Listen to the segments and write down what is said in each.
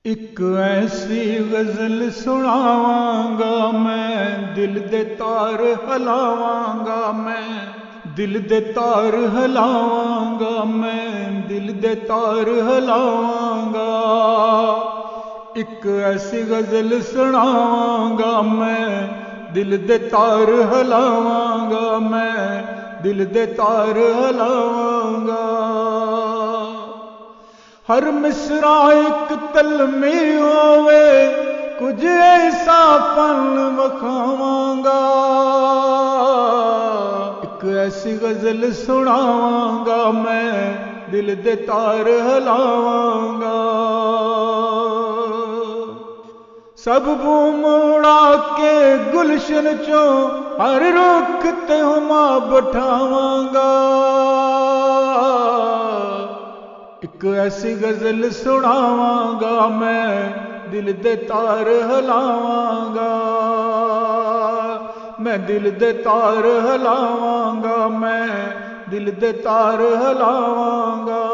एक ऐसी गजल सुनावांगा मैं, दिल दे तार हलावांगा मैं, दिल दे तार हलावांगा मैं, दिल दे तार हलावांगा। एक ऐसी गजल सुनावांगा मैं, दिल दे तार हलावांगा मैं, दिल दे तार हलावांगा। हर मिसरा एक तलमी होवे, कुछ ऐसा फन वखावांगा। एक ऐसी गजल सुनावांगा मैं, दिल दे तार हलावांगा। सब बूम उड़ा के गुलशन चो हर रुख ते हुमा बिठावांगा। एक ऐसी गजल सुनावांगा मैं, दिल दे तार हलावांगा। मैं दिल दे तार हलावांगा, मैं दिल दे तार हलावांगा।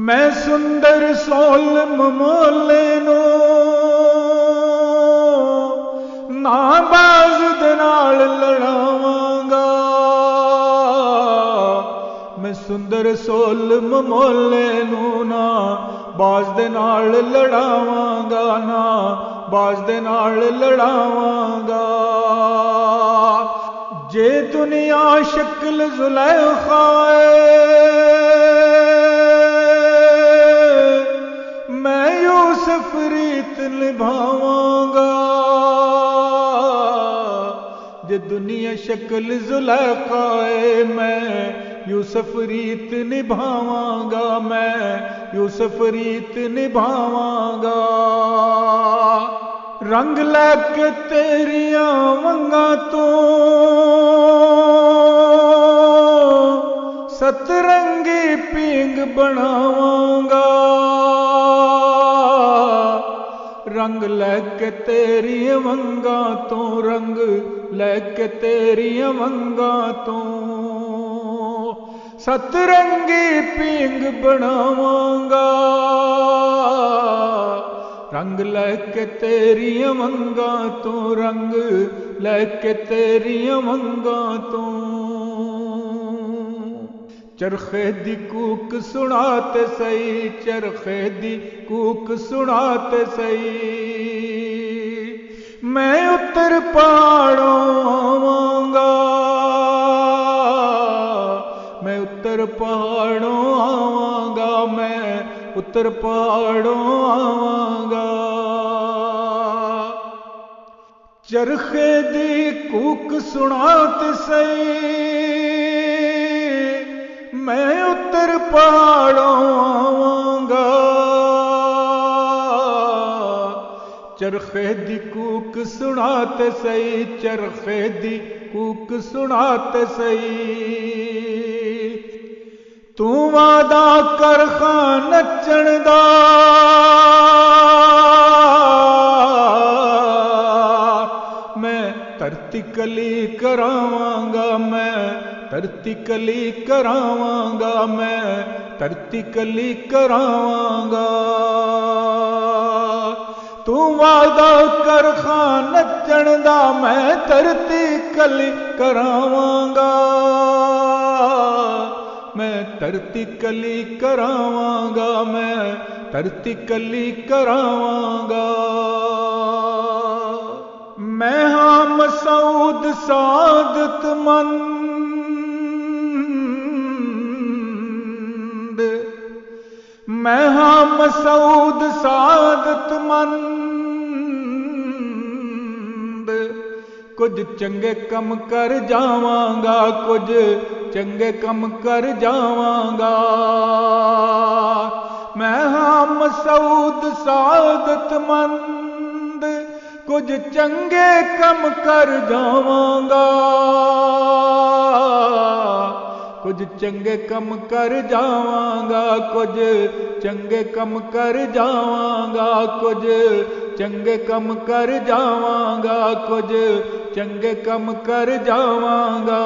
मैं सुंदर सोल ममोले नो नाबाज दे नाल लड़ावांगा। मैं सुंदर सोल ममोले नू ना बाज दे नाल लड़ावांगा, ना बाज दे नाल लड़ावांगा। जे दुनिया शक्ल जुलैखा मैं यूसुफ रीत निभावांगा। जे दुनिया शक्ल जुलैखा मैं यूसुफ रीत निभावांगा, मैं यूसुफ रीत निभावांगा। रंग लैके तेरिया वंगा तो सतरंगी पींग बनावांगा। रंग लैके तेरी वंगा तो, रंग लैके तेरी वंगा तो सतरंगी पींग बनावांगा। रंग लैके तेरी वंगा तो, रंग लैके तेरी वंगा तो। चरखे दी कूक सुनाते सही, चरखे दी कूक सुनाते सही। मैं उत्तर पहाड़ों आवांगा, मैं उत्तर पहाड़ों आवांगा, मैं उत्तर पहाड़ों आवांगा। चरखे दी कूक सुनाते सही, मैं उत्तर पहाड़ों आवांगा। चरखे दी कूक सुनाते सही, चरखे दी कूक सुनाते सही। तू वादा कर खां नचण दा, मैं धरती कली करावांगा, मैं धरती कली करावांगा, मैं धरती कली करावांगा। तू वादा कर खां नचण दा, मैं धरती कली करावांगा। मैं धरती कली करावांगा, मैं धरती कली करावांगा। मैं हाँ मसूद सादत मंद, मैं हाँ मसूद सादत मंद। कुछ चंगे कम कर जावांगा, कुछ चंगे कम कर जावांगा। मैं हाँ मसूद सादत मंद, कुछ चंगे कम कर जावांगा। कुछ चंगे कम कर जावांगा, कुछ चंगे कम कर जावांगा, कुछ चंगे कम कर जावांगा, कुछ चंगे कम कर जावांगा।